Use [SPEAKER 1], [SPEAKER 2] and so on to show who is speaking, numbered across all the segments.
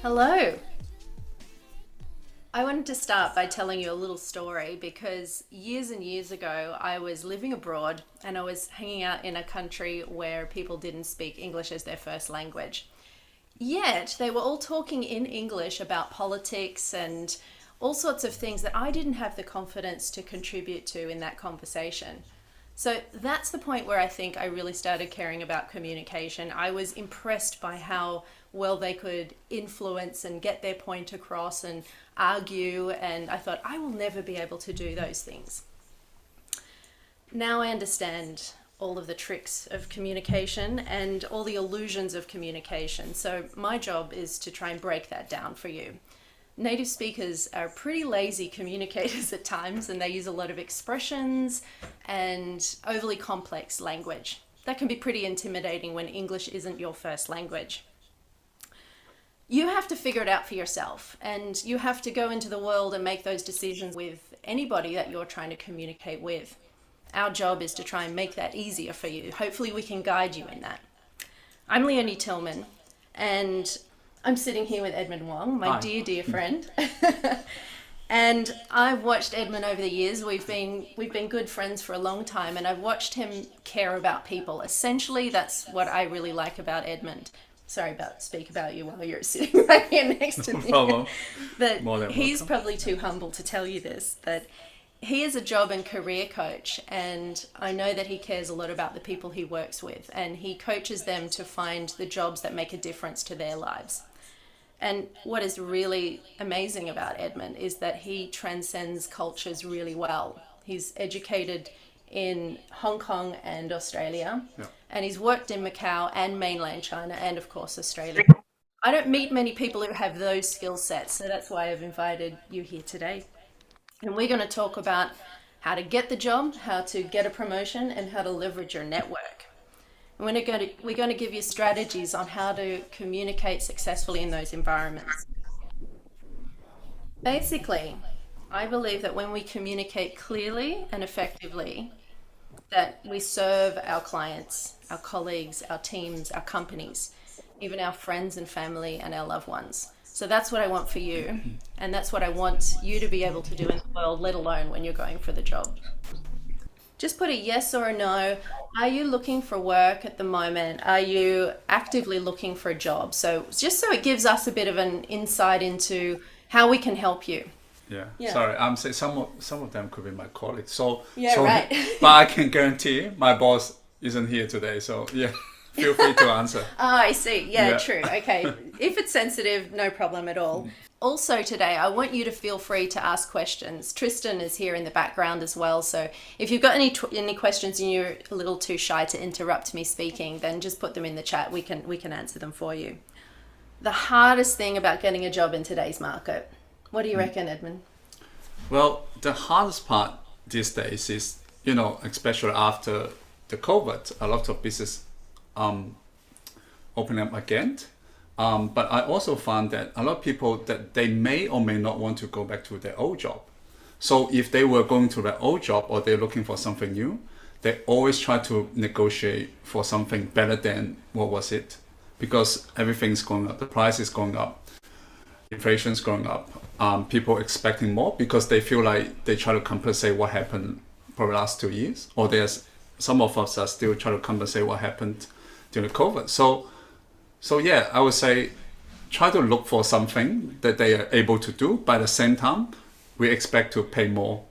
[SPEAKER 1] Hello. I wanted to start by telling you a little story because years and years ago I was living abroad and I was hanging out in a country where people didn't speak English as their first language. Yet they were all talking in English about politics and all sorts of things that I didn't have the confidence to contribute to in that conversation. So that's the point where I think I really started caring about communication. I was impressed by how well they could influence and get their point across and argue, and I thought, I will never be able to do those things. Now I understand all of the tricks of communication and all the illusions of communication. So my job is to try and break that down for you. Native speakers are pretty lazy communicators at times, and they use a lot of expressions and overly complex language. That can be pretty intimidating when English isn't your first language. You have to figure it out for yourself, and you have to go into the world and make those decisions with anybody that you're trying to communicate with. Our job is to try and make that easier for you. Hopefully we can guide you in that. I'm Leonie Tillman, and I'm sitting here with Edmund Wong, my
[SPEAKER 2] Hi.
[SPEAKER 1] dear friend. And I've watched Edmund over the years. We've been good friends for a long time, and I've watched him care about people. Essentially, that's what I really like about Edmund. Sorry about speak about you while you're sitting right here next to
[SPEAKER 2] No
[SPEAKER 1] me.
[SPEAKER 2] problem.
[SPEAKER 1] But
[SPEAKER 2] More than
[SPEAKER 1] he's
[SPEAKER 2] welcome.
[SPEAKER 1] probably too humble to tell you this, but he is a job and career coach, and I know that he cares a lot about the people he works with, and he coaches them to find the jobs that make a difference to their lives. And what is really amazing about Edmund is that he transcends cultures really well. He's educated in Hong Kong and Australia,
[SPEAKER 2] Yeah.
[SPEAKER 1] and he's worked in Macau and mainland China and of course Australia. I don't meet many people who have those skill sets, so that's why I've invited you here today. And we're going to talk about how to get the job, how to get a promotion, and how to leverage your network. And we're going to give you strategies on how to communicate successfully in those environments. Basically, I believe that when we communicate clearly and effectively, that we serve our clients, our colleagues, our teams, our companies, even our friends and family and our loved ones. So that's what I want for you, and that's what I want you to be able to do in the world, let alone when you're going for the job. Just put a yes or a no. Are you looking for work at the moment? Are you actively looking for a job? So just so it gives us a bit of an insight into how we can help you.
[SPEAKER 2] Yeah.
[SPEAKER 1] Yeah.
[SPEAKER 2] Sorry, I'm saying some of them could be my colleagues. So
[SPEAKER 1] Yeah,
[SPEAKER 2] so
[SPEAKER 1] right.
[SPEAKER 2] but I can guarantee my boss isn't here today. So yeah, feel free to answer.
[SPEAKER 1] Ah, I see. Yeah,
[SPEAKER 2] Yeah.
[SPEAKER 1] true. Okay. If it's sensitive, no problem at all. Also today, I want you to feel free to ask questions. Tristan is here in the background as well. So if you've got any questions and you're a little too shy to interrupt me speaking, then just put them in the chat. We can answer them for you. The hardest thing about getting a job in today's market. What do you reckon, Edmund?
[SPEAKER 2] Well, the hardest part these days is, especially after the COVID, a lot of business open up again. But I also found that a lot of people that they may or may not want to go back to their old job. So if they were going to their old job or they're looking for something new, they always try to negotiate for something better than what was it, because everything's going up, the price is going up, inflation's going up. People expecting more because they feel like they try to compensate what happened for the last 2 years, or there's some of us are still trying to compensate what happened during COVID. So yeah, I would say try to look for something that they are able to do, but at the same time, we expect to pay more.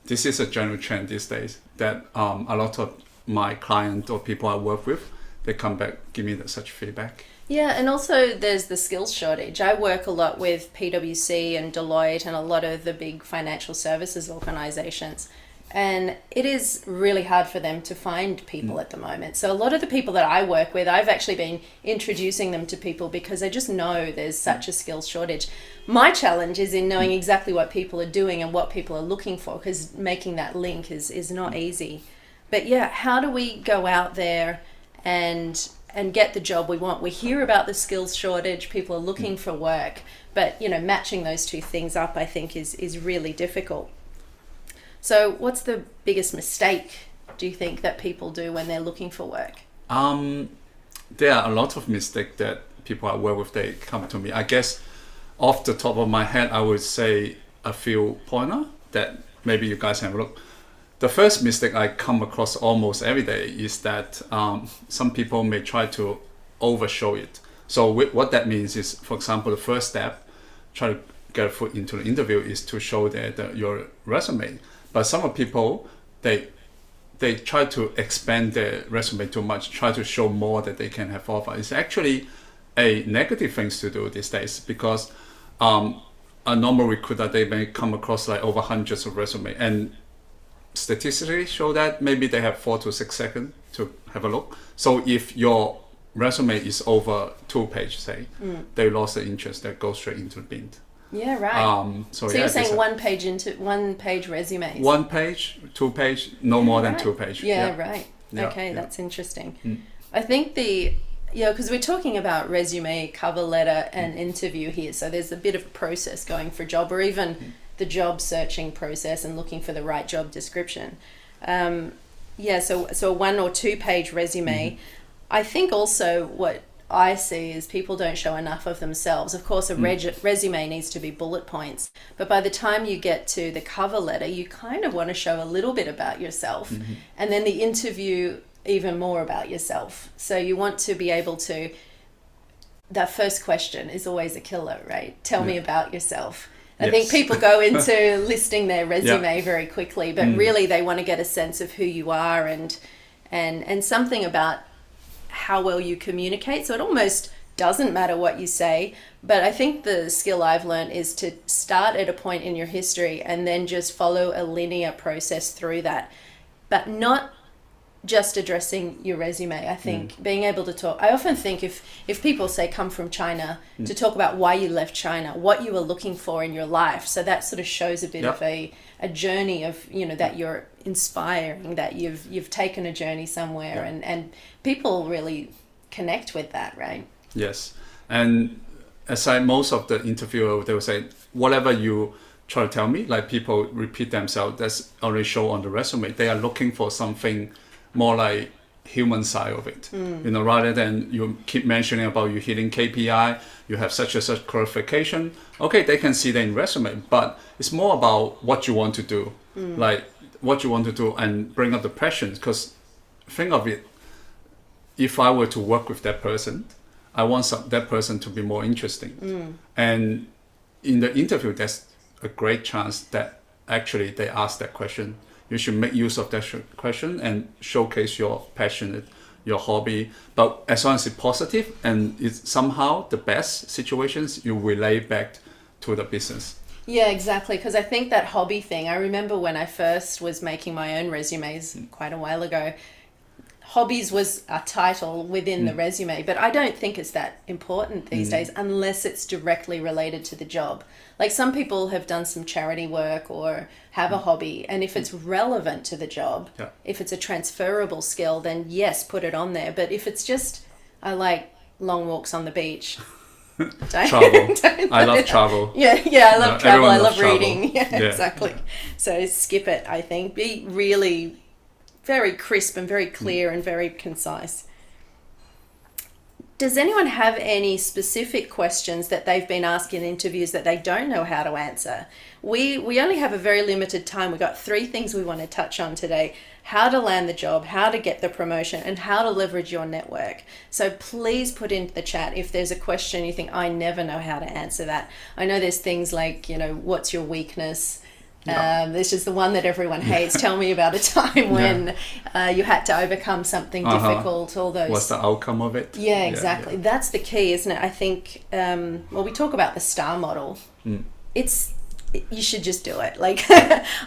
[SPEAKER 2] This is a general trend these days that a lot of my clients or people I work with, they come back, give me such feedback.
[SPEAKER 1] Yeah, and also there's the skills shortage. I work a lot with PwC and Deloitte and a lot of the big financial services organizations. And it is really hard for them to find people at the moment. So a lot of the people that I work with, I've actually been introducing them to people because I just know there's such a skills shortage. My challenge is in knowing exactly what people are doing and what people are looking for, because making that link is not easy. But yeah, how do we go out there and get the job we want? We hear about the skills shortage, people are looking for work, but matching those two things up, I think is really difficult. So what's the biggest mistake, do you think, that people do when they're looking for work?
[SPEAKER 2] There are a lot of mistakes that people I work with, they come to me. I guess off the top of my head, I would say a few pointer that maybe you guys have a look. The first mistake I come across almost every day is that some people may try to overshow it. So what that means is, for example, the first step, try to get a foot into the interview, is to show your resume. But some people, they try to expand their resume too much, try to show more that they can have offer. It's actually a negative thing to do these days, because a normal recruiter, they may come across like over hundreds of resume, and statistically show that maybe they have 4 to 6 seconds to have a look. So if your resume is over 2 pages, say, they lost the interest, they go straight into the bin.
[SPEAKER 1] Yeah, right.
[SPEAKER 2] So
[SPEAKER 1] you're saying one page resumes.
[SPEAKER 2] 1 page, 2 page, no more than
[SPEAKER 1] right.
[SPEAKER 2] 2 page.
[SPEAKER 1] Yeah, right.
[SPEAKER 2] Yeah,
[SPEAKER 1] okay,
[SPEAKER 2] yeah.
[SPEAKER 1] that's interesting. I think because we're talking about resume, cover letter, and interview here. So there's a bit of a process going for a job, or even the job searching process and looking for the right job description. So a 1 or 2 page resume. I think also what I see is people don't show enough of themselves. Of course, a resume needs to be bullet points, but by the time you get to the cover letter, you kind of want to show a little bit about yourself, and then the interview even more about yourself. So you want to be able to, that first question is always a killer, right? Tell me about yourself. I think people go into listing their resume very quickly, but really they want to get a sense of who you are and something about how well you communicate. So it almost doesn't matter what you say, but I think the skill I've learned is to start at a point in your history and then just follow a linear process through that, but not just addressing your resume. I think being able to talk, I often think if people say come from China, to talk about why you left China, what you were looking for in your life. So that sort of shows a bit of a journey of, that you're inspiring, that you've taken a journey somewhere, and people really connect with that, right?
[SPEAKER 2] Yes. And aside, most of the interviewer, they will say, whatever you try to tell me, like people repeat themselves, that's already shown on the resume. They are looking for something more like human side of it, rather than you keep mentioning about you hitting KPI, you have such and such qualification. Okay, they can see that in resume, but it's more about what you want to do, like what you want to do, and bring up the passion. Because think of it, if I were to work with that person, I want that person to be more interesting. And in the interview, there's a great chance that actually they ask that question. You should make use of that question and showcase your passion, your hobby. But as long as it's positive and it's somehow the best situations, you relay back to the business.
[SPEAKER 1] Yeah, exactly. Because I think that hobby thing, I remember when I first was making my own resumes quite a while ago, hobbies was a title within the resume, but I don't think it's that important these days unless it's directly related to the job. Like some people have done some charity work or have a hobby, and if it's relevant to the job, if it's a transferable skill, then yes, put it on there. But if it's just, I like long walks on the beach.
[SPEAKER 2] Travel. I love travel.
[SPEAKER 1] Yeah, I love travel. I love
[SPEAKER 2] travel.
[SPEAKER 1] reading. Yeah, exactly. So skip it, I think. Be really very crisp and very clear and very concise. Does anyone have any specific questions that they've been asked in interviews that they don't know how to answer? We only have a very limited time. We've got 3 things we want to touch on today: how to land the job, how to get the promotion, and how to leverage your network. So please put into the chat if there's a question you think, I never know how to answer that. I know there's things like, what's your weakness? This is the one that everyone hates. Tell me about a time when you had to overcome something difficult. All those.
[SPEAKER 2] What's the outcome of it?
[SPEAKER 1] Yeah, exactly. That's the key, isn't it? I think. We talk about the STAR model. You should just do it. Like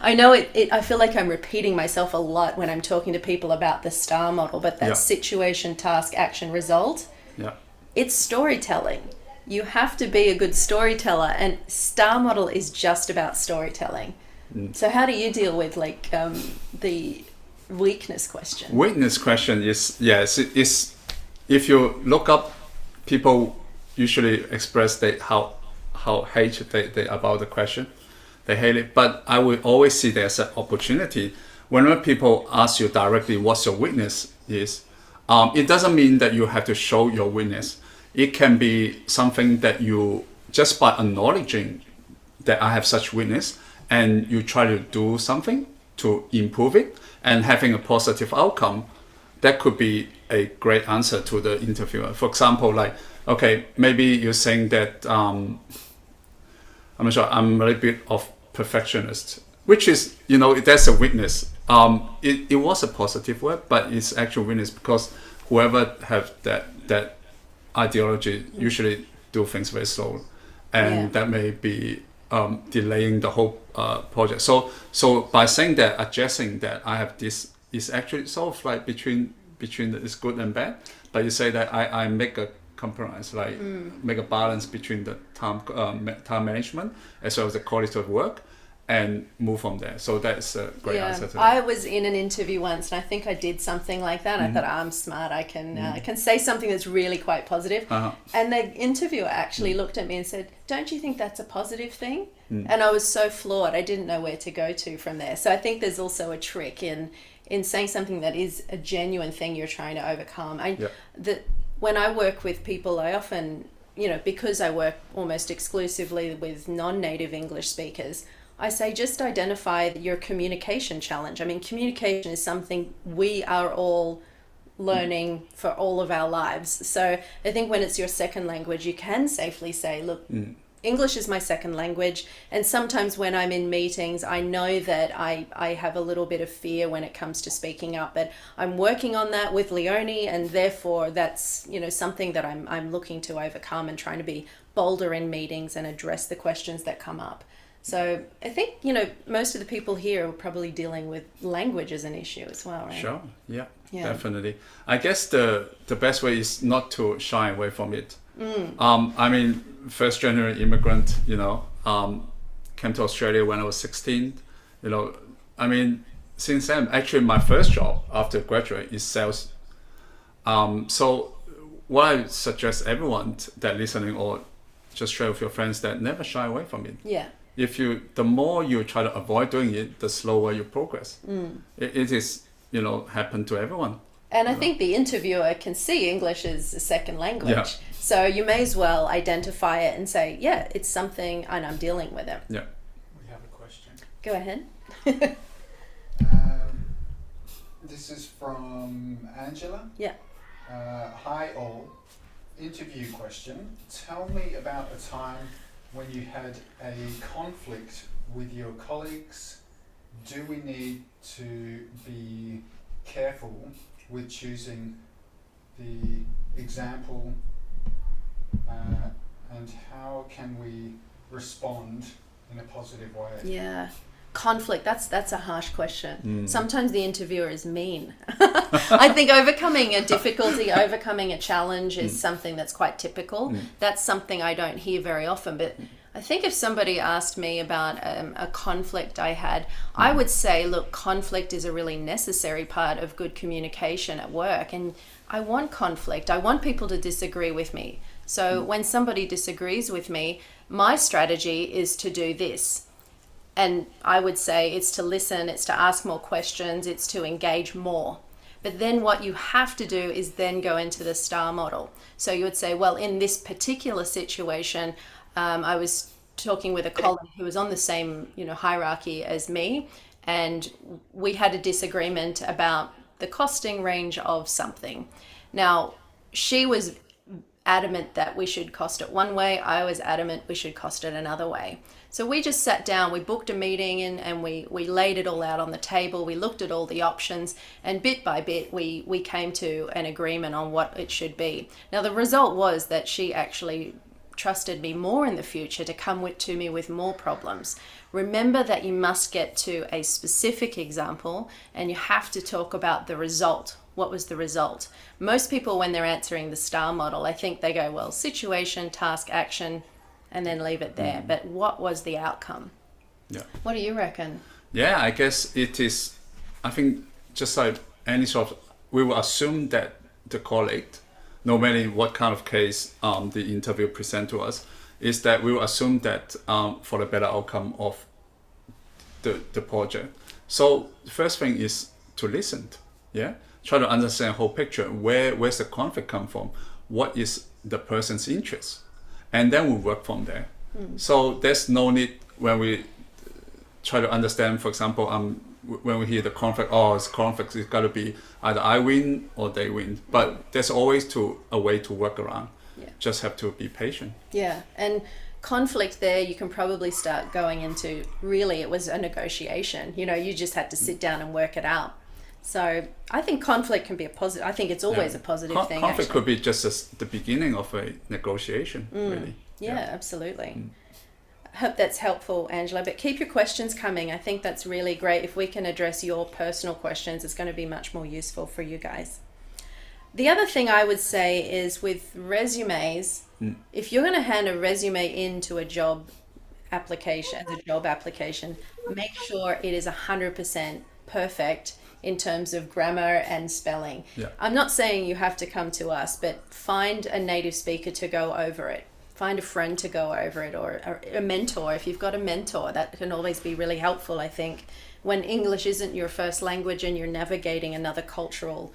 [SPEAKER 1] I know it. I feel like I'm repeating myself a lot when I'm talking to people about the STAR model, but that situation, task, action, result.
[SPEAKER 2] Yeah.
[SPEAKER 1] It's storytelling. You have to be a good storyteller, and STAR model is just about storytelling. So how do you deal with the weakness question?
[SPEAKER 2] Weakness question is, is if you look up, people usually express how hate they about the question. They hate it, but I will always see there's an opportunity. Whenever people ask you directly what's your weakness is, it doesn't mean that you have to show your weakness. It can be something that you just by acknowledging that I have such weakness, and you try to do something to improve it and having a positive outcome, that could be a great answer to the interviewer. For example, like, okay, maybe you're saying that I'm not sure, I'm a little bit of perfectionist, which is, that's a weakness. It was a positive word, but it's actual weakness, because whoever have that ideology usually do things very slow, and that may be delaying the whole project. So by saying that, addressing that I have this, is actually sort of like between it's good and bad. But you say that I make a compromise, like make a balance between the time management as well as the quality of work, and move from there. So that's a great answer to that.
[SPEAKER 1] I was in an interview once, and I think I did something like that. I thought, I'm smart. I can say something that's really quite positive. And the interviewer actually looked at me and said, "Don't you think that's a positive thing?" And I was so floored. I didn't know where to go to from there. So I think there's also a trick in saying something that is a genuine thing you're trying to overcome. When I work with people, I often, because I work almost exclusively with non-native English speakers, I say just identify your communication challenge. I mean, communication is something we are all learning for all of our lives. So I think when it's your second language, you can safely say, look, English is my second language. And sometimes when I'm in meetings, I know that I have a little bit of fear when it comes to speaking up, but I'm working on that with Leonie, and therefore that's, something that I'm looking to overcome and trying to be bolder in meetings and address the questions that come up. So I think, most of the people here are probably dealing with language as an issue as well, right?
[SPEAKER 2] Sure, yeah. Definitely. I guess the best way is not to shy away from it. I mean, first generation immigrant, came to Australia when I was 16. I mean, since then, actually my first job after graduate is sales. So what I suggest everyone that listening, or just share with your friends, that never shy away from it.
[SPEAKER 1] Yeah.
[SPEAKER 2] The more you try to avoid doing it, the slower you progress. It is, happen to everyone.
[SPEAKER 1] And I think the interviewer can see English as a second language.
[SPEAKER 2] Yeah.
[SPEAKER 1] So you may as well identify it and say, yeah, it's something and I'm dealing with it.
[SPEAKER 2] Yeah.
[SPEAKER 3] We have a question.
[SPEAKER 1] Go ahead.
[SPEAKER 3] This is from Angela.
[SPEAKER 1] Yeah.
[SPEAKER 3] Hi all. Interview question. Tell me about a time when you had a conflict with your colleagues. Do we need to be careful with choosing the example, and how can we respond in a positive way?
[SPEAKER 1] Yeah. Conflict, that's a harsh question. Sometimes the interviewer is mean. I think overcoming a difficulty, overcoming a challenge is something that's quite typical. That's something I don't hear very often, but I think if somebody asked me about a conflict I had, I would say, look, conflict is a really necessary part of good communication at work, and I want conflict. I want people to disagree with me. So when somebody disagrees with me, my strategy is to do this. And I would say it's to listen, it's to ask more questions, it's to engage more. But then what you have to do is then go into the STAR model. So you would say, well, in this particular situation, I was talking with a colleague who was on the same, hierarchy as me, and we had a disagreement about the costing range of something. Now, she was adamant that we should cost it one way. I was adamant we should cost it another way. So we just sat down, we booked a meeting in, and we laid it all out on the table. We looked at all the options, and bit by bit, we came to an agreement on what it should be. Now, the result was that she actually trusted me more in the future to come to me with more problems. Remember that you must get to a specific example, and you have to talk about the result. What was the result? Most people, when they're answering the STAR model, I think they go, well, situation, task, action, and then leave it there. But what was the outcome?
[SPEAKER 2] Yeah.
[SPEAKER 1] What do you reckon?
[SPEAKER 2] Yeah, I guess it is, I think, just like any sort of, we will assume that the colleague, no matter what kind of case the interview present to us, is that we will assume that for the better outcome of the project. So the first thing is to listen, yeah? Try to understand the whole picture. Where's the conflict come from? What is the person's interest? and then we work from there. So there's no need when we try to understand, for example, when we hear the conflict, it's conflict, it's got to be either I win or they win. But there's always a way to work around.
[SPEAKER 1] Yeah.
[SPEAKER 2] Just have to be patient.
[SPEAKER 1] Yeah, and conflict there, you can probably start going into, really, it was a negotiation. You just had to sit down and work it out. So I think conflict can be a positive. I think it's always a positive thing.
[SPEAKER 2] Conflict
[SPEAKER 1] actually.
[SPEAKER 2] could be just the beginning of a negotiation, really.
[SPEAKER 1] Yeah, absolutely. I hope that's helpful, Angela. But keep your questions coming. I think that's really great. If we can address your personal questions, it's going to be much more useful for you guys. The other thing I would say is with resumes, if you're going to hand a resume into a job application, make sure it is 100% perfect in terms of grammar and spelling.
[SPEAKER 2] Yeah.
[SPEAKER 1] I'm not saying you have to come to us, but find a native speaker to go over it. Find a friend to go over it, or a mentor. If you've got a mentor, that can always be really helpful, I think, when English isn't your first language and you're navigating another cultural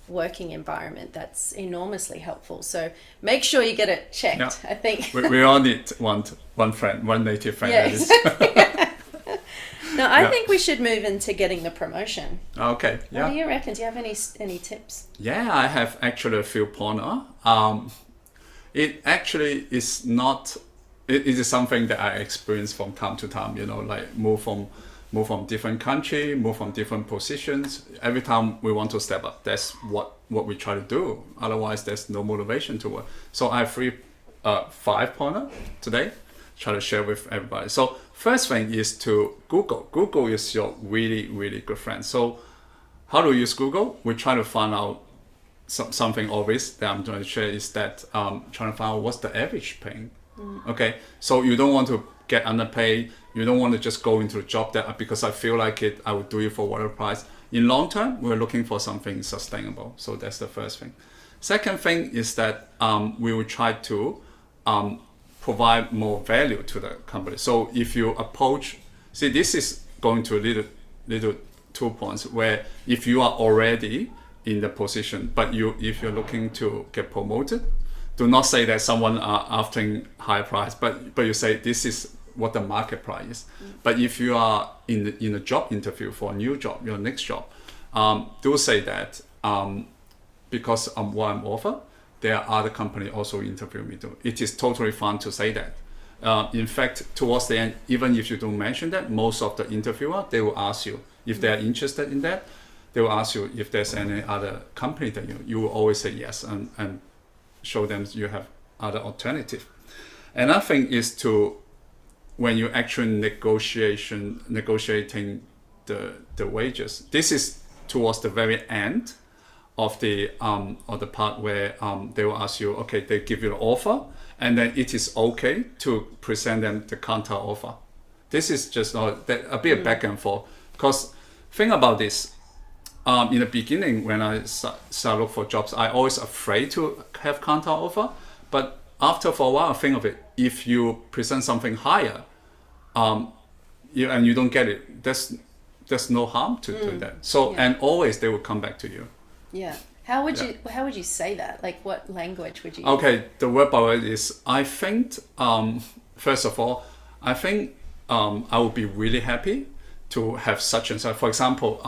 [SPEAKER 1] working environment. That's enormously helpful. So make sure you get it checked.
[SPEAKER 2] Yeah.
[SPEAKER 1] I think
[SPEAKER 2] we all need one friend, one native friend.
[SPEAKER 1] Yeah,
[SPEAKER 2] that is.
[SPEAKER 1] exactly. No, I think we should move into getting the promotion.
[SPEAKER 2] Okay.
[SPEAKER 1] What do you reckon? Do you have any tips?
[SPEAKER 2] Yeah, I have actually a few pointer. It actually is not. It is something that I experience from time to time. Like move from different country, move from different positions. Every time we want to step up, that's what we try to do. Otherwise, there's no motivation to work. So I have 5 pointer today. Try to share with everybody. So first thing is to Google. Google is your really, really good friend. So how do you use Google? We try to find out something obvious that I'm going to share is that trying to find out what's the average paying. Okay, so you don't want to get underpaid. You don't want to just go into a job that because I feel like it, I would do it for whatever price. In long term, we're looking for something sustainable. So that's the first thing. Second thing is that we will try to provide more value to the company. So if you approach, this is going to little 2 points where if you are already in the position, but if you're looking to get promoted, do not say that someone are after high price, but you say this is what the market price is. But if you are in a job interview for a new job, your next job, do say that because of what I'm offer, there are other companies also interview me too. It is totally fun to say that. In fact, towards the end, even if you don't mention that, most of the interviewer, they will ask you if they are interested in that. They will ask you if there's any other company that you will always say yes and show them you have other alternative. Another thing is to, when you actually negotiating the wages, this is towards the very end of the part where they will ask you, okay, they give you an offer, and then it is okay to present them the counter offer. This is just a bit of back and forth, because think about this. In the beginning, when I start look for jobs, I always afraid to have counter offer. But after for a while, think of it. If you present something higher, and you don't get it, there's no harm to do that. So and always they will come back to you.
[SPEAKER 1] Yeah. How would you say that? Like, what language would you use?
[SPEAKER 2] Okay, the word by it is, I think, first of all, I think I would be really happy to have such and such. For example,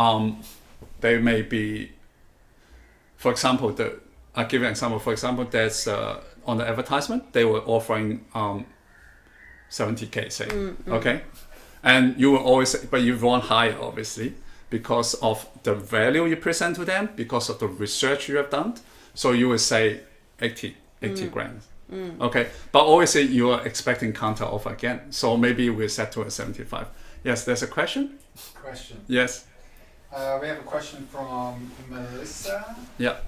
[SPEAKER 2] they may be, for example, I'll give you an example. For example, there's on the advertisement, they were offering 70K, say, okay? And you will always say, but you want higher, obviously, because of the value you present to them, because of the research you have done. So you will say 80 grand. Okay, but always say you are expecting counter offer again. So maybe we'll set to a 75. Yes, there's a question?
[SPEAKER 3] Question.
[SPEAKER 2] Yes.
[SPEAKER 3] We have a question from Melissa.
[SPEAKER 2] Yeah.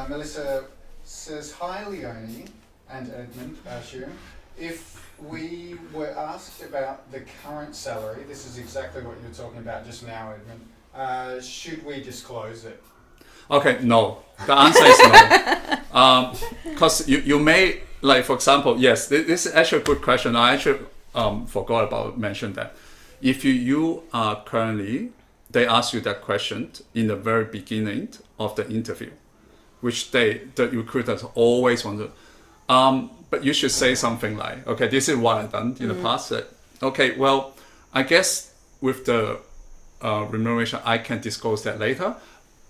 [SPEAKER 3] Melissa says, hi Leonie and Edmund, I assume. If we were asked about the current salary, this is exactly what you were talking about just now, Edmund, should we disclose it?
[SPEAKER 2] Okay, no. The answer is no. Because you may, like for example, yes, this is actually a good question. I actually forgot about mention that. If you are currently, they ask you that question in the very beginning of the interview, which the recruiters always want to. but you should say something like, okay, this is what I've done in the past. That, okay, well, I guess with the remuneration, I can disclose that later.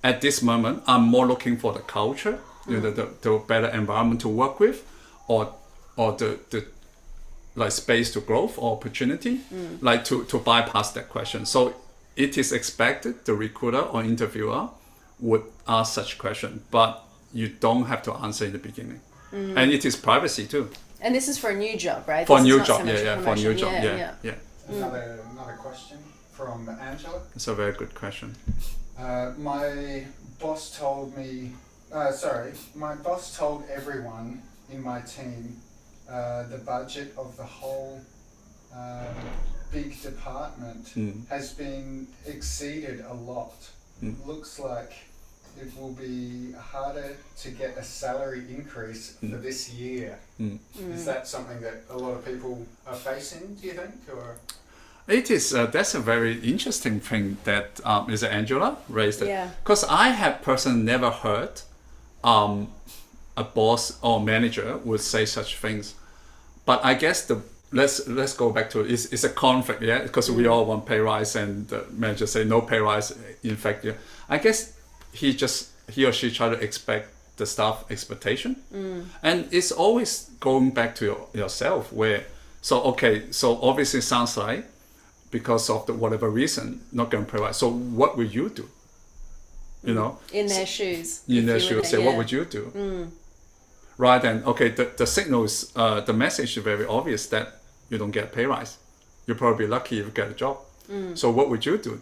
[SPEAKER 2] At this moment, I'm more looking for the culture, the better environment to work with, or the like space to growth or opportunity, like to bypass that question. So it is expected the recruiter or interviewer would ask such question, but you don't have to answer in the beginning. And it is privacy too.
[SPEAKER 1] And this is for a new job, right?
[SPEAKER 2] For a
[SPEAKER 1] This is
[SPEAKER 2] new
[SPEAKER 1] not
[SPEAKER 2] job,
[SPEAKER 1] so much a
[SPEAKER 2] for a new
[SPEAKER 1] promotion.
[SPEAKER 2] job, yeah.
[SPEAKER 3] Another question from Angela.
[SPEAKER 2] It's a very good question.
[SPEAKER 3] My boss told everyone in my team the budget of the whole big department has been exceeded a lot. Looks like it will be harder to get a salary increase for this year. Is that something that a lot of people are facing, do you think? Or
[SPEAKER 2] It is. That's a very interesting thing that is Angela raised it.
[SPEAKER 1] Yeah.
[SPEAKER 2] Because I have personally never heard a boss or manager would say such things. But I guess let's go back to it. It's a conflict, yeah. Because we all want pay rise, and the manager say no pay rise. In fact, yeah. I guess he or she try to expect the staff expectation, and it's always going back to yourself. So obviously it sounds like, because of whatever reason, not going to pay rise. So what will you do? You know,
[SPEAKER 1] in their shoes.
[SPEAKER 2] in their shoes, say, what would you do? Right, and okay, the signal is the message is very obvious that you don't get a pay rise. You're probably lucky if you get a job. So what would you do?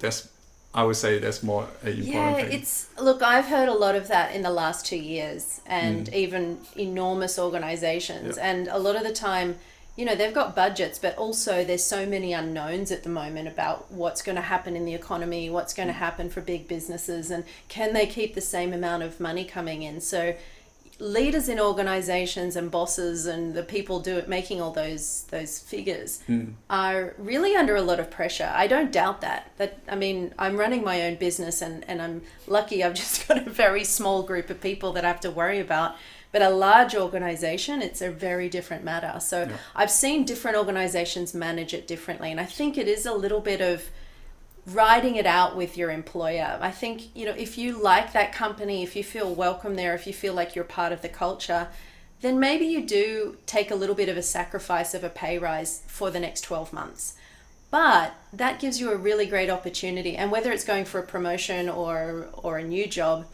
[SPEAKER 2] I would say that's more important thing.
[SPEAKER 1] Look, I've heard a lot of that in the last 2 years, and even enormous organizations. And a lot of the time, they've got budgets, but also there's so many unknowns at the moment about what's going to happen in the economy, what's going to happen for big businesses, and can they keep the same amount of money coming in? So leaders in organizations and bosses and the people making all those figures are really under a lot of pressure. I don't doubt that. I'm running my own business, and I'm lucky I've just got a very small group of people that I have to worry about. But a large organization, it's a very different matter. So I've seen different organizations manage it differently. And I think it is a little bit of riding it out with your employer. I think, if you like that company, if you feel welcome there, if you feel like you're part of the culture, then maybe you do take a little bit of a sacrifice of a pay rise for the next 12 months. But that gives you a really great opportunity. And whether it's going for a promotion or a new job,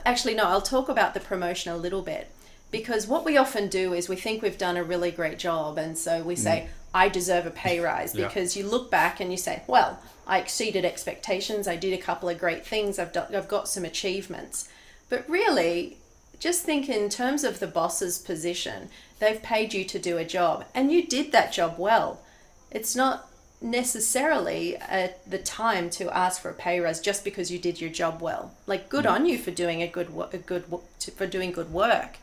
[SPEAKER 1] actually, no, I'll talk about the promotion a little bit, because what we often do is we think we've done a really great job. And so we say, I deserve a pay rise, because you look back and you say, well, I exceeded expectations. I did a couple of great things. I've got some achievements. But really, just think in terms of the boss's position. They've paid you to do a job, and you did that job well. It's not necessarily the time to ask for a pay rise just because you did your job well. Like, good on you for doing doing good work.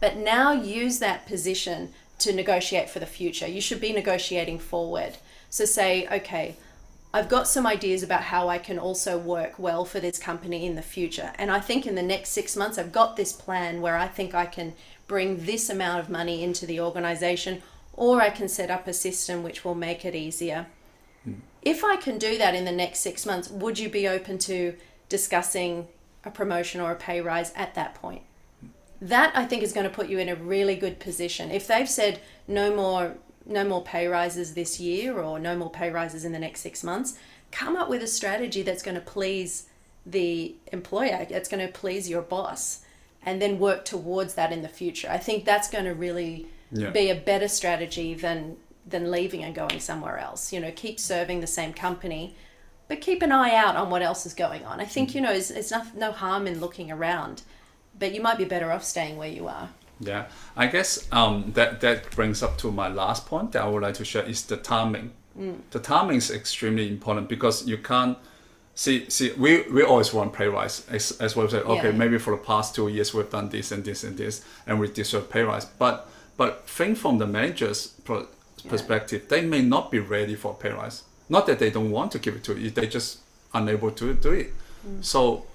[SPEAKER 1] But now use that position to negotiate for the future. You should be negotiating forward. So say, okay, I've got some ideas about how I can also work well for this company in the future. And I think in the next 6 months, I've got this plan where I think I can bring this amount of money into the organization, or I can set up a system which will make it easier. If I can do that in the next 6 months, would you be open to discussing a promotion or a pay rise at that point? That, I think, is going to put you in a really good position. If they've said no more pay rises this year, or no more pay rises in the next 6 months, come up with a strategy that's going to please the employer, it's going to please your boss, and then work towards that in the future. I think that's going to really be a better strategy than leaving and going somewhere else. Keep serving the same company, but keep an eye out on what else is going on. I think, it's no harm in looking around, but you might be better off staying where you are.
[SPEAKER 2] Yeah, I guess that brings up to my last point that I would like to share is the timing. The timing is extremely important, because you can't see we always want pay rise, as well as say, okay, maybe for the past 2 years we've done this and this and this, and we deserve pay rise. But think from the manager's perspective, they may not be ready for a pay rise. Not that they don't want to give it to you, they just unable to do it. So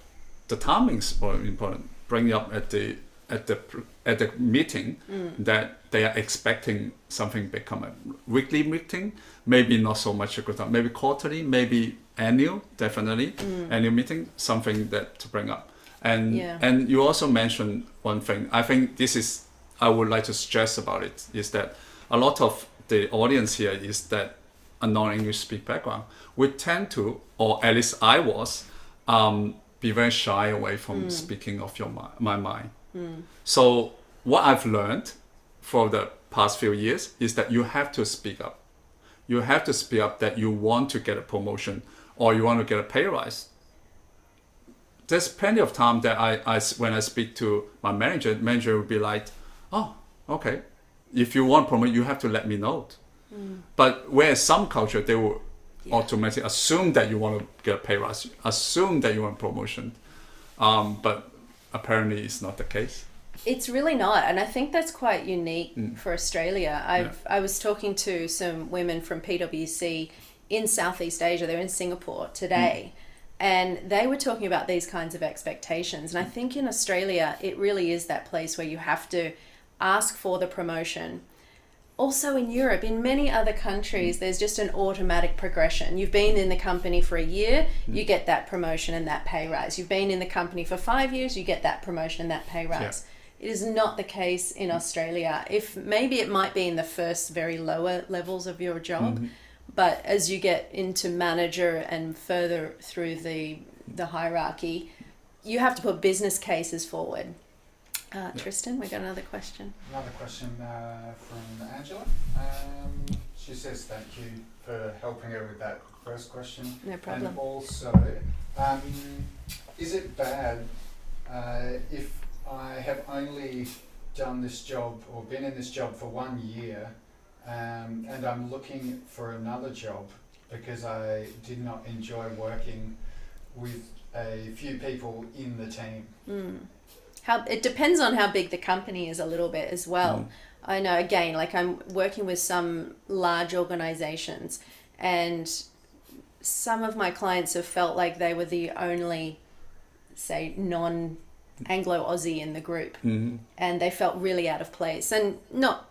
[SPEAKER 2] the timing is more important. Bring it up at the at the meeting that they are expecting something become a weekly meeting, maybe not so much a good time, maybe quarterly, maybe annual, definitely annual meeting, something that to bring up. And you also mentioned one thing. I think this is I would like to stress about it is that a lot of the audience here is that a non-English speak background. We tend to, or at least I was, be very shy away from speaking of my mind. So what I've learned for the past few years is that you have to speak up. You have to speak up that you want to get a promotion or you want to get a pay rise. There's plenty of time that I when I speak to my manager will be like, oh, okay, if you want promotion, you have to let me know. But whereas some culture, they will automatically assume that you want to get a pay rise, assume that you want promotion. But apparently it's not the case.
[SPEAKER 1] It's really not, and I think that's quite unique for Australia. I was talking to some women from PwC in Southeast Asia. They're in Singapore today, and they were talking about these kinds of expectations. And I think in Australia, it really is that place where you have to ask for the promotion. Also in Europe, in many other countries, there's just an automatic progression. You've been in the company for a year, you get that promotion and that pay rise. You've been in the company for 5 years, you get that promotion and that pay rise. It is not the case in Australia. If maybe it might be in the first very lower levels of your job, but as you get into manager and further through the hierarchy, you have to put business cases forward. Tristan, we got another question.
[SPEAKER 3] Another question from Angela. She says thank you for helping her with that first question.
[SPEAKER 1] No problem.
[SPEAKER 3] And also, is it bad if I have only done this job or been in this job for 1 year and I'm looking for another job because I did not enjoy working with a few people in the team?
[SPEAKER 1] It depends on how big the company is a little bit as well. I know, again, like I'm working with some large organizations and some of my clients have felt like they were the only, say, non-Anglo-Aussie in the group, and they felt really out of place. And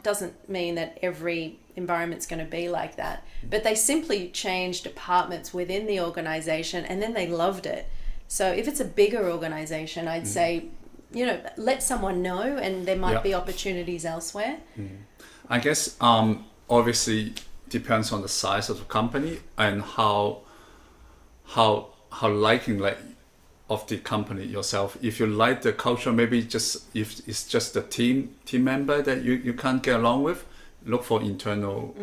[SPEAKER 1] doesn't mean that every environment's going to be like that, but they simply changed departments within the organization and then they loved it. So if it's a bigger organization, I'd say, let someone know, and there might be opportunities elsewhere.
[SPEAKER 2] I guess obviously depends on the size of the company and how liking of the company yourself. If you like the culture, maybe just if it's just the team member that you can't get along with, look for internal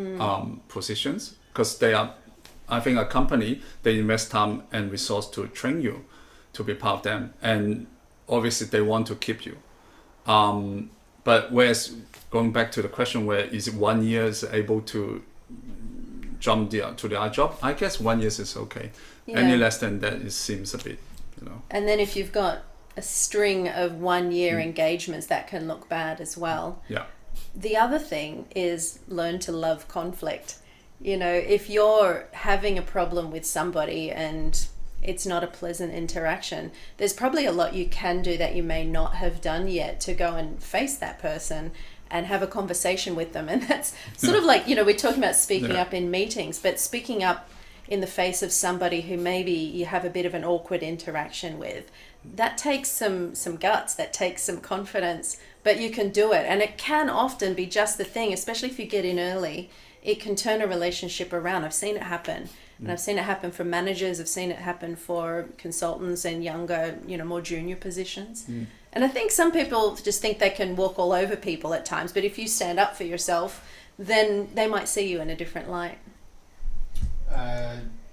[SPEAKER 2] positions, because I think a company, they invest time and resource to train you to be part of them, and obviously they want to keep you. But whereas going back to the question, where is it 1 year is able to jump to the other job? I guess 1 year is okay. Any less than that, it seems a bit,
[SPEAKER 1] And then if you've got a string of 1 year engagements, that can look bad as well.
[SPEAKER 2] Yeah.
[SPEAKER 1] The other thing is learn to love conflict. If you're having a problem with somebody and it's not a pleasant interaction, there's probably a lot you can do that you may not have done yet to go and face that person and have a conversation with them. And that's sort of like, we're talking about speaking up in meetings, but speaking up in the face of somebody who maybe you have a bit of an awkward interaction with, that takes some guts, that takes some confidence, but you can do it. And it can often be just the thing, especially if you get in early, it can turn a relationship around. I've seen it happen. And I've seen it happen for managers. I've seen it happen for consultants and younger, more junior positions. And I think some people just think they can walk all over people at times. But if you stand up for yourself, then they might see you in a different light.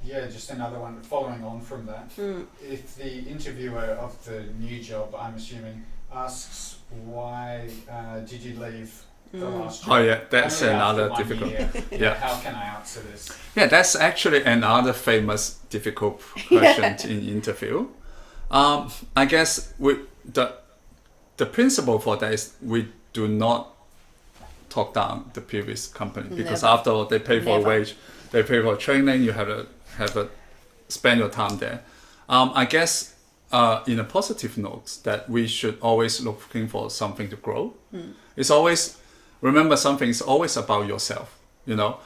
[SPEAKER 3] Just another one following on from that. If the interviewer of the new job, I'm assuming, asks why did you leave the last job?
[SPEAKER 2] Oh yeah, that's another difficult.
[SPEAKER 3] How can I answer this?
[SPEAKER 2] Yeah, that's actually another famous difficult question in interview. I guess the principle for that is we do not talk down the previous company, because after all, they pay for a wage, they pay for training. You have to spend your time there. I guess in a positive note that we should always looking for something to grow. It's always, remember something, it's always about yourself, you know.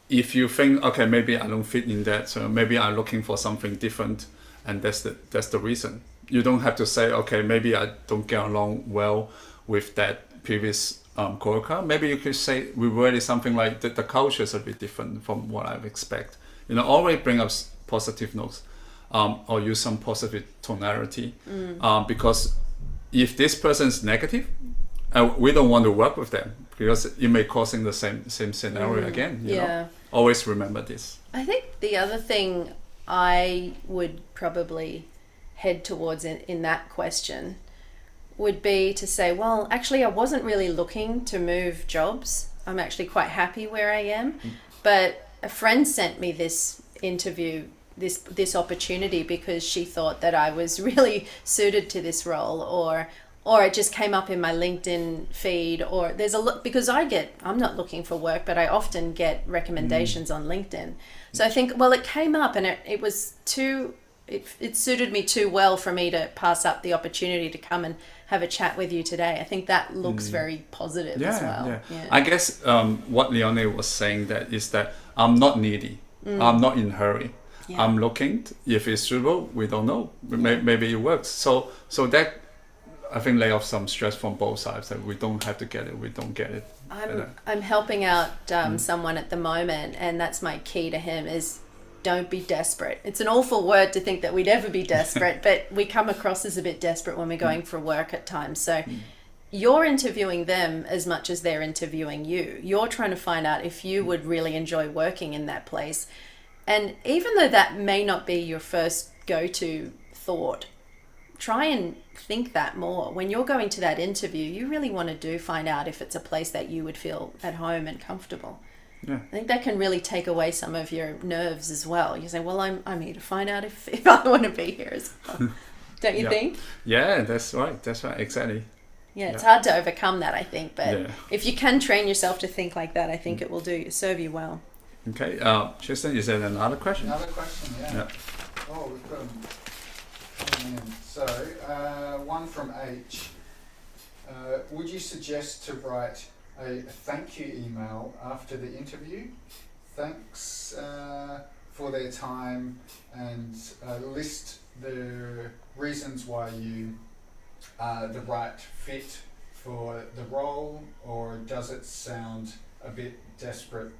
[SPEAKER 2] If you think, okay, maybe I don't fit in that, so maybe I'm looking for something different, and that's the reason. You don't have to say, okay, maybe I don't get along well with that previous coworker. Maybe you could say, we really something like the culture is a bit different from what I expect. You know, always bring up positive notes, or use some positive tonality, because if this person is negative, we don't want to work with them because you may causing the same scenario again. You know? Always remember this.
[SPEAKER 1] I think the other thing I would probably head towards in that question would be to say, well, actually, I wasn't really looking to move jobs. I'm actually quite happy where I am. But a friend sent me this interview, this opportunity, because she thought that I was really suited to this role, or it just came up in my LinkedIn feed, or there's a look, because I'm not looking for work, but I often get recommendations on LinkedIn. So I think, well, it came up and it was it suited me too well for me to pass up the opportunity to come and have a chat with you today. I think that looks very positive as well.
[SPEAKER 2] Yeah. I guess what Leonie was saying that is that I'm not needy. I'm not in a hurry. Yeah. I'm looking. If it's suitable, we don't know. Maybe it works. So that, I think, lay off some stress from both sides, that we don't have to get it. We don't get it.
[SPEAKER 1] I'm helping out someone at the moment, and that's my key to him is don't be desperate. It's an awful word to think that we'd ever be desperate, but we come across as a bit desperate when we're going for work at times. So you're interviewing them as much as they're interviewing you. You're trying to find out if you would really enjoy working in that place. And even though that may not be your first go-to thought, try and think that more. When you're going to that interview, you really want to find out if it's a place that you would feel at home and comfortable. Yeah. I think that can really take away some of your nerves as well. You say, well, I'm here to find out if I want to be here as well. Don't you think?
[SPEAKER 2] Yeah, that's right, exactly.
[SPEAKER 1] Yeah, it's hard to overcome that, I think, but if you can train yourself to think like that, I think it will serve you well.
[SPEAKER 2] Okay, Tristan, is there another question?
[SPEAKER 3] Another question, yeah. Oh, we've got them in. So, one from H. Would you suggest to write a thank you email after the interview? Thanks for their time, and list the reasons why you are the right fit for the role, or does it sound a bit desperate?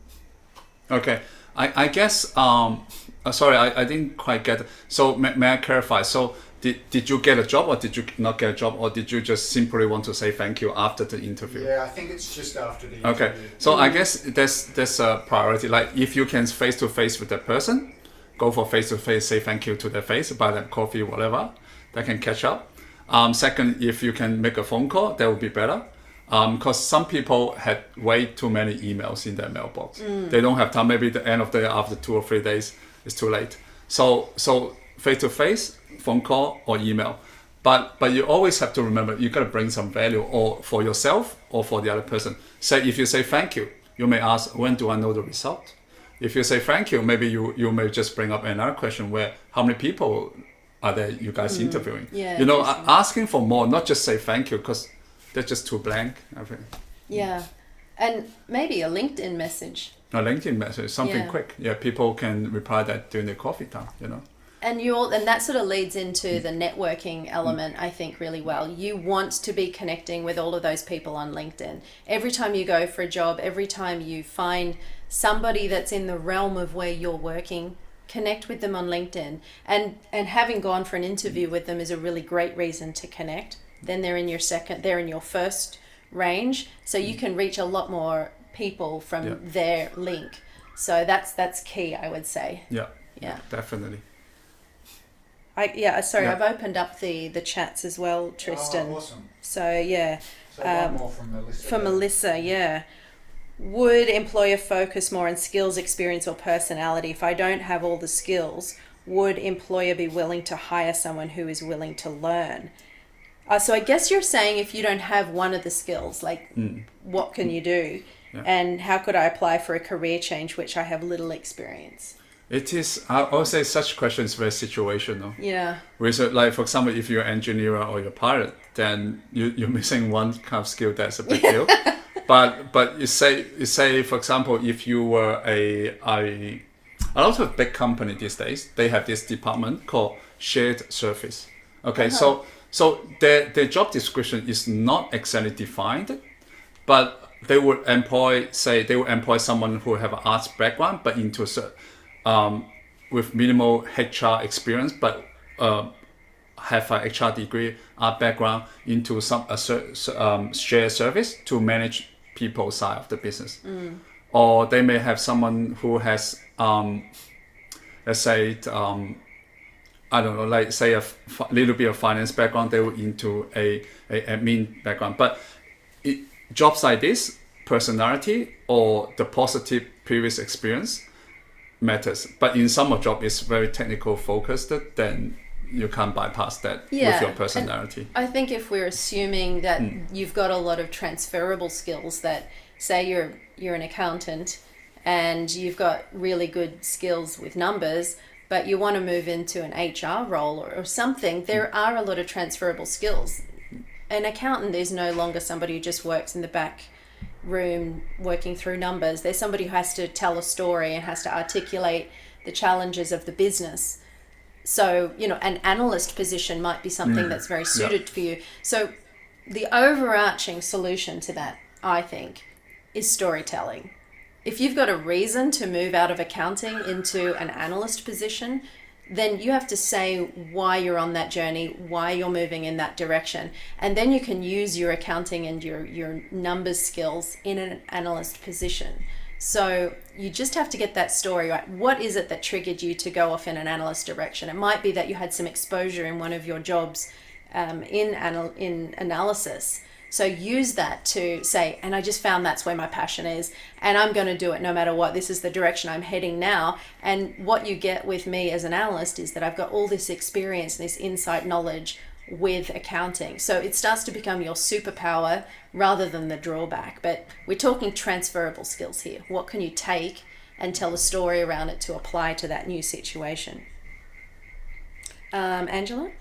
[SPEAKER 2] Okay, I guess, sorry, I didn't quite get it. So may I clarify? So did you get a job, or did you not get a job, or did you just simply want to say thank you after the interview?
[SPEAKER 3] Yeah, I think it's just after the interview.
[SPEAKER 2] Okay, so I guess that's a priority. Like if you can face to face with that person, go for face to face, say thank you to their face, buy them coffee, whatever, that can catch up. Second, if you can make a phone call, that would be better. Because some people had way too many emails in their mailbox. They don't have time. Maybe the end of the day, after 2 or 3 days, it's too late. So face to face, phone call, or email. But you always have to remember, you gotta bring some value, or for yourself or for the other person. Say if you say thank you, you may ask, when do I know the result? If you say thank you, maybe you may just bring up another question where how many people are there you guys interviewing?
[SPEAKER 1] Yeah,
[SPEAKER 2] you know, asking for more, not just say thank you, because they're just too blank, I think.
[SPEAKER 1] Yeah. And maybe a LinkedIn message.
[SPEAKER 2] A LinkedIn message, something quick. Yeah, people can reply that during their coffee time, you know.
[SPEAKER 1] And that sort of leads into the networking element, I think, really well. You want to be connecting with all of those people on LinkedIn. Every time you go for a job, every time you find somebody that's in the realm of where you're working, connect with them on LinkedIn. And having gone for an interview with them is a really great reason to connect. Then they're in your first range, so you can reach a lot more people from their link. So that's key, I would say.
[SPEAKER 2] Yeah, definitely.
[SPEAKER 1] I've opened up the chats as well, Tristan.
[SPEAKER 3] Oh, awesome.
[SPEAKER 1] So
[SPEAKER 3] one more from Melissa.
[SPEAKER 1] For Melissa, would employer focus more on skills, experience, or personality? If I don't have all the skills, would employer be willing to hire someone who is willing to learn? So I guess you're saying if you don't have one of the skills, like what can you do? Yeah. And how could I apply for a career change which I have little experience?
[SPEAKER 2] It is. I would say such question is very situational.
[SPEAKER 1] Yeah.
[SPEAKER 2] Like for example, if you're an engineer or you're a pilot, then you're missing one kind of skill that's a big deal. But you say for example, if you were a lot of big company these days, they have this department called shared service. Okay, so their job description is not exactly defined, but they would employ someone who have an arts background, but into with minimal HR experience, but have an HR degree, art background into shared service to manage people side of the business. Or they may have someone who has, let's say, I don't know, like say a little bit of finance background, they were into a admin background. But jobs like this, personality or the positive previous experience matters. But in some of job, it's very technical focused, then you can't bypass that with your personality.
[SPEAKER 1] And I think if we're assuming that you've got a lot of transferable skills, that say you're an accountant and you've got really good skills with numbers, but you want to move into an HR role or something, there are a lot of transferable skills. An accountant is no longer somebody who just works in the back room working through numbers. There's somebody who has to tell a story and has to articulate the challenges of the business. So, an analyst position might be something that's very suited for you. So the overarching solution to that, I think, is storytelling. If you've got a reason to move out of accounting into an analyst position, then you have to say why you're on that journey, why you're moving in that direction. And then you can use your accounting and your numbers skills in an analyst position. So you just have to get that story right. What is it that triggered you to go off in an analyst direction? It might be that you had some exposure in one of your jobs in analysis. So use that to say, and I just found that's where my passion is, and I'm going to do it no matter what. This is the direction I'm heading now. And what you get with me as an analyst is that I've got all this experience, this insight knowledge with accounting. So it starts to become your superpower rather than the drawback. But we're talking transferable skills here. What can you take and tell a story around it to apply to that new situation? Angela?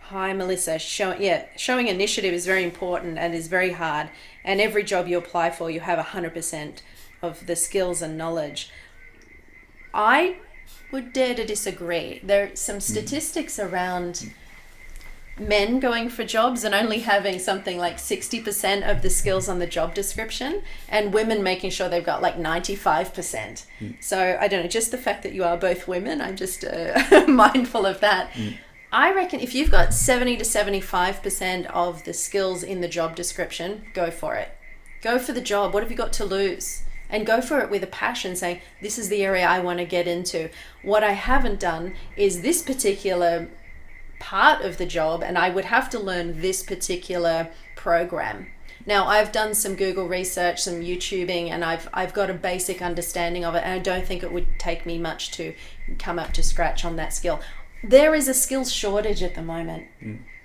[SPEAKER 1] Hi, Melissa. Showing initiative is very important and is very hard. And every job you apply for, you have 100% of the skills and knowledge. I would dare to disagree. There are some statistics around men going for jobs and only having something like 60% of the skills on the job description, and women making sure they've got like 95%. So I don't know, just the fact that you are both women, I'm just mindful of that. I reckon if you've got 70 to 75% of the skills in the job description, go for it. Go for the job. What have you got to lose? And go for it with a passion, saying, this is the area I want to get into. What I haven't done is this particular part of the job, and I would have to learn this particular program. Now, I've done some Google research, some YouTubing, and I've got a basic understanding of it, and I don't think it would take me much to come up to scratch on that skill. There is a skills shortage at the moment,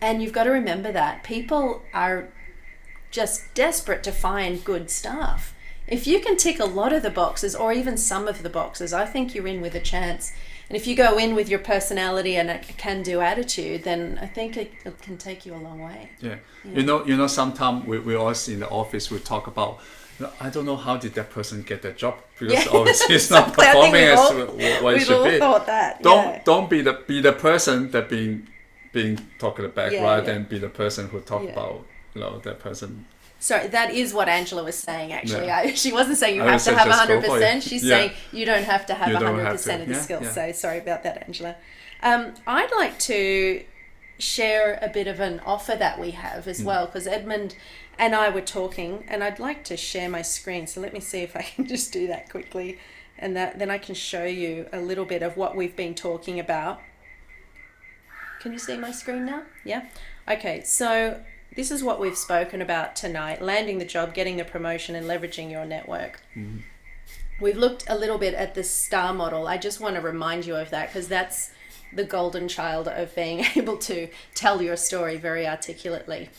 [SPEAKER 1] and you've got to remember that. People are just desperate to find good staff. If you can tick a lot of the boxes, or even some of the boxes, I think you're in with a chance. And if you go in with your personality and a can-do attitude, then I think it can take you a long way.
[SPEAKER 2] Yeah. You know, sometimes we always in the office, we talk about, I don't know how did that person get that job, because obviously it's not performing as what it should be.
[SPEAKER 1] We've all thought that.
[SPEAKER 2] Don't be the person that being talked about, rather than be the person who talk about that person.
[SPEAKER 1] Sorry, that is what Angela was saying, actually. Yeah. She wasn't saying you have to have 100%. She's saying you don't have to have 100% of the skills. Yeah. So sorry about that, Angela. I'd like to share a bit of an offer that we have as well, because Edmund and I were talking, and I'd like to share my screen. So let me see if I can just do that quickly, and then I can show you a little bit of what we've been talking about. Can you see my screen now? Yeah? Okay, so this is what we've spoken about tonight: landing the job, getting the promotion, and leveraging your network. We've looked a little bit at the STAR model. I just want to remind you of that, because that's the golden child of being able to tell your story very articulately.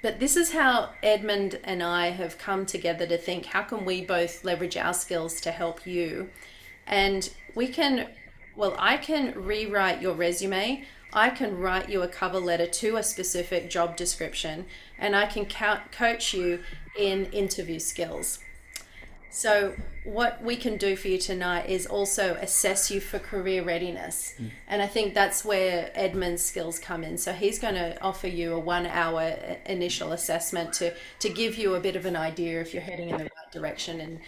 [SPEAKER 1] But this is how Edmund and I have come together to think, how can we both leverage our skills to help you? And we can, well, I can rewrite your resume. I can write you a cover letter to a specific job description, and I can coach you in interview skills. So, what we can do for you tonight is also assess you for career readiness. And I think that's where Edmund's skills come in. So, he's going to offer you a 1 hour initial assessment to give you a bit of an idea if you're heading in the right direction. And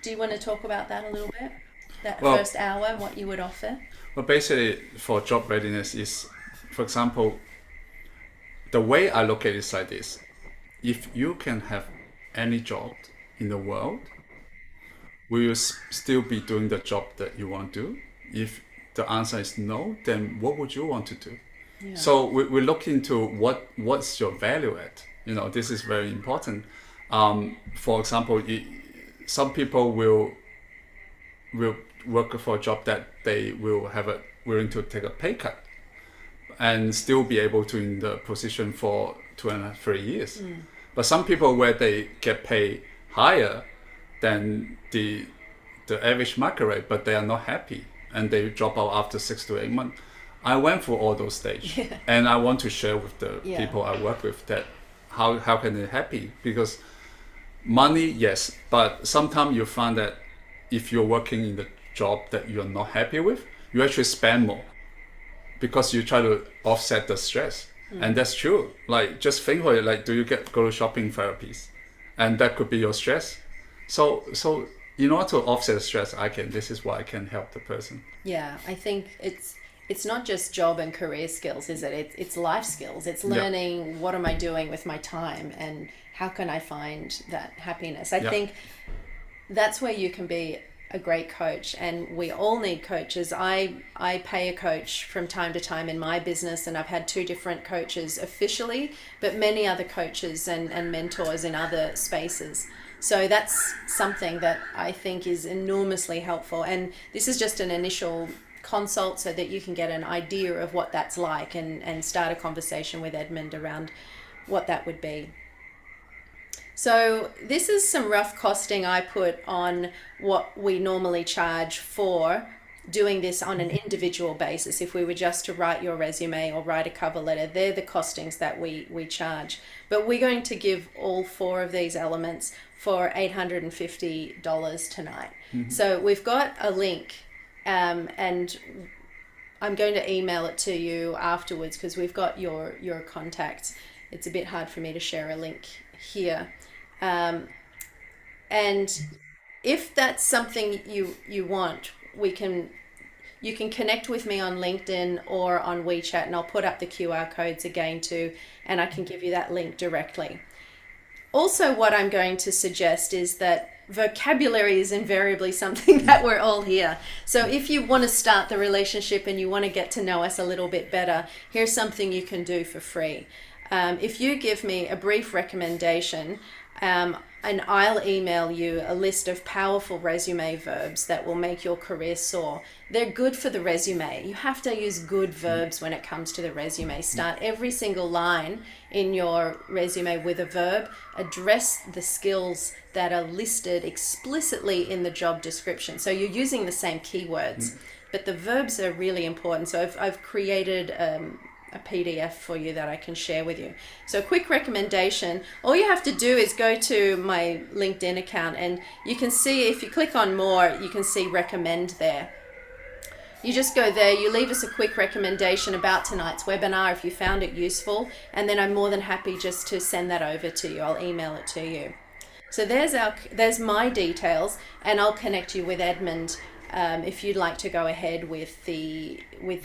[SPEAKER 1] do you want to talk about that a little bit? That
[SPEAKER 2] Well,
[SPEAKER 1] first hour, what you would offer?
[SPEAKER 2] Well, basically, for job readiness is, for example, the way I look at it is like this. If you can have any job in the world, will you still be doing the job that you want to do? If the answer is no, then what would you want to do?
[SPEAKER 1] Yeah.
[SPEAKER 2] So we look into what's your value at. This is very important. For example, some people will work for a job that they will willing to take a pay cut and still be able to in the position for 2.5-3 years. But some people where they get paid higher than the average market rate, but they are not happy and they drop out after 6 to 8 months. I went through all those stages, and I want to share with the people I work with that how can they happy, because money, yes, but sometimes you find that if you're working in the job that you're not happy with, you actually spend more because you try to offset the stress. And that's true. Like, just think of it, like, do you go to shopping therapies? And that could be your stress. So in order to offset the stress, this is what I can help the person.
[SPEAKER 1] Yeah, I think it's not just job and career skills, is it? It's life skills. It's learning what am I doing with my time and how can I find that happiness. I think that's where you can be a great coach, and we all need coaches. I pay a coach from time to time in my business, and I've had 2 different coaches officially, but many other coaches and mentors in other spaces. So that's something that I think is enormously helpful. And this is just an initial consult so that you can get an idea of what that's like and start a conversation with Edmund around what that would be. So this is some rough costing I put on what we normally charge for doing this on an individual basis. If we were just to write your resume or write a cover letter, they're the costings that we charge. But we're going to give all 4 of these elements for $850 tonight. So we've got a link, and I'm going to email it to you afterwards because we've got your contacts. It's a bit hard for me to share a link here. And if that's something you want, you can connect with me on LinkedIn or on WeChat, and I'll put up the QR codes again too, and I can give you that link directly. Also, what I'm going to suggest is that vocabulary is invariably something that we're all here. So if you want to start the relationship and you want to get to know us a little bit better, here's something you can do for free. If you give me a brief recommendation, and I'll email you a list of powerful resume verbs that will make your career soar. They're good for the resume. You have to use good verbs when it comes to the resume. Start every single line in your resume with a verb. Address the skills that are listed explicitly in the job description. So you're using the same keywords, but the verbs are really important. So I've created a PDF for you that I can share with you. So quick recommendation, all you have to do is go to my LinkedIn account, and you can see, if you click on more, you can see recommend there. You just go there, you leave us a quick recommendation about tonight's webinar if you found it useful, and then I'm more than happy just to send that over to you. I'll email it to you. So there's my details, and I'll connect you with Edmund if you'd like to go ahead with the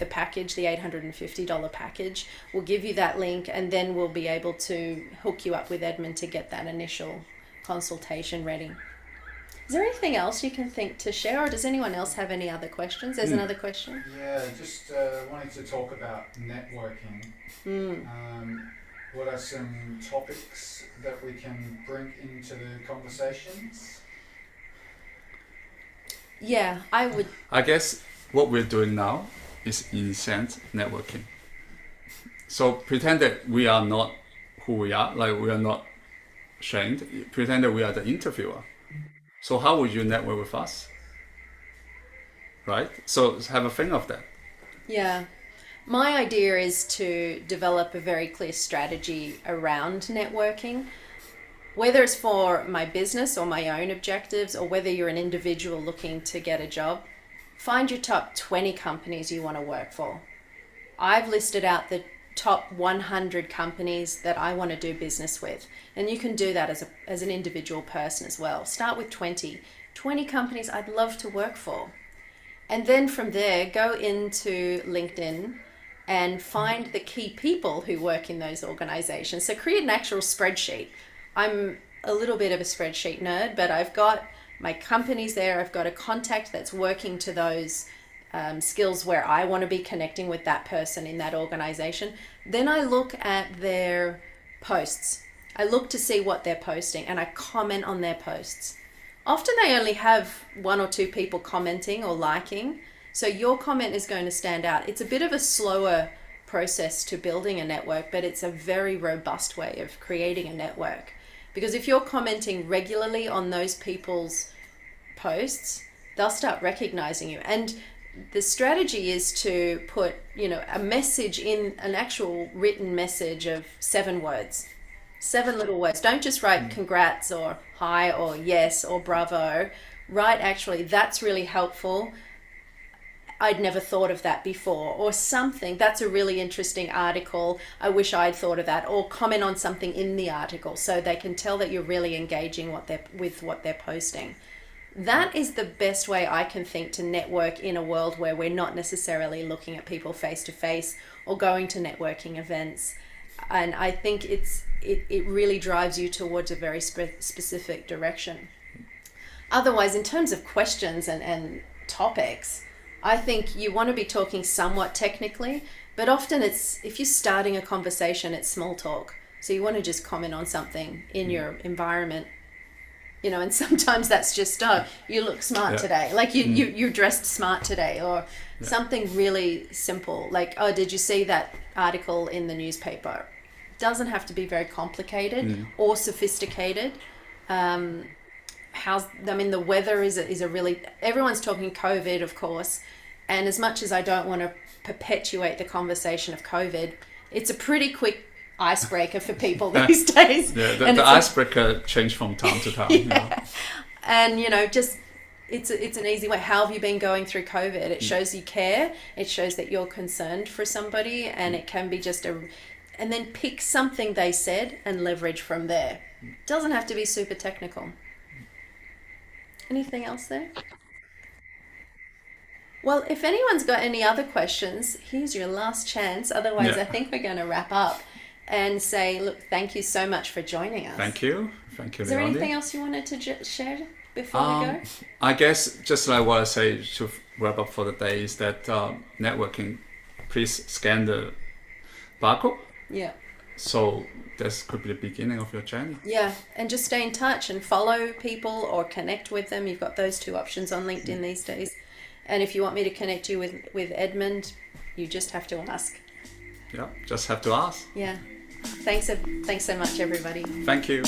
[SPEAKER 1] package, the $850 package. We'll give you that link, and then we'll be able to hook you up with Edmund to get that initial consultation ready. Is there anything else you can think to share, or does anyone else have any other questions? There's another question.
[SPEAKER 3] Yeah, just wanted to talk about networking. What are some topics that we can bring into the conversations?
[SPEAKER 1] Yeah,
[SPEAKER 2] I guess what we're doing now is, in a sense, networking. So pretend that we are not who we are, like we are not ashamed, pretend that we are the interviewer. So how would you network with us? Right? So have a think of that.
[SPEAKER 1] Yeah. My idea is to develop a very clear strategy around networking, whether it's for my business or my own objectives, or whether you're an individual looking to get a job. Find your top 20 companies you want to work for. I've listed out the top 100 companies that I want to do business with. And you can do that as an individual person as well. Start with 20 companies I'd love to work for. And then from there, go into LinkedIn and find the key people who work in those organizations. So create an actual spreadsheet. I'm a little bit of a spreadsheet nerd, but I've got my companies there. I've got a contact that's working to those skills where I want to be connecting with that person in that organization. Then I look at their posts. I look to see what they're posting and I comment on their posts. Often they only have 1 or 2 people commenting or liking, so your comment is going to stand out. It's a bit of a slower process to building a network, but it's a very robust way of creating a network. Because if you're commenting regularly on those people's posts, they'll start recognizing you. And the strategy is to put, a message in, an actual written message of 7 words. 7 little words. Don't just write congrats or hi or yes or bravo. Write actually, that's really helpful. I'd never thought of that before, or something. That's a really interesting article. I wish I'd thought of that. Or comment on something in the article so they can tell that you're really engaging with what they're posting. That is the best way I can think to network in a world where we're not necessarily looking at people face to face or going to networking events. And I think it really drives you towards a very specific direction. Otherwise, in terms of questions and topics, I think you want to be talking somewhat technically, but often if you're starting a conversation, it's small talk. So you want to just comment on something in your environment, and sometimes that's just, oh, you look smart today. Like you're dressed smart today, or something really simple. Like, oh, did you see that article in the newspaper? Doesn't have to be very complicated or sophisticated. The weather is a really, everyone's talking COVID, of course, and as much as I don't want to perpetuate the conversation of COVID, it's a pretty quick icebreaker for people these days.
[SPEAKER 2] The icebreaker change from town to town.
[SPEAKER 1] And just it's an easy way. How have you been going through COVID? It shows you care. It shows that you're concerned for somebody, and it can be just and then pick something they said and leverage from there. Doesn't have to be super technical. Anything else there? Well, if anyone's got any other questions, here's your last chance. Otherwise, I think we're going to wrap up and say, look, thank you so much for joining us.
[SPEAKER 2] Thank you. Thank you,
[SPEAKER 1] Is there
[SPEAKER 2] Leonie.
[SPEAKER 1] anything else you wanted to share before we go?
[SPEAKER 2] I guess just like what I say to wrap up for the day is that networking, please scan the barcode.
[SPEAKER 1] Yeah.
[SPEAKER 2] So this could be the beginning of your journey.
[SPEAKER 1] Yeah, and just stay in touch and follow people or connect with them. You've got those 2 options on LinkedIn these days. And if you want me to connect you with Edmund, you just have to ask.
[SPEAKER 2] Yeah, just have to ask.
[SPEAKER 1] Yeah. Thanks so much, everybody.
[SPEAKER 2] Thank you.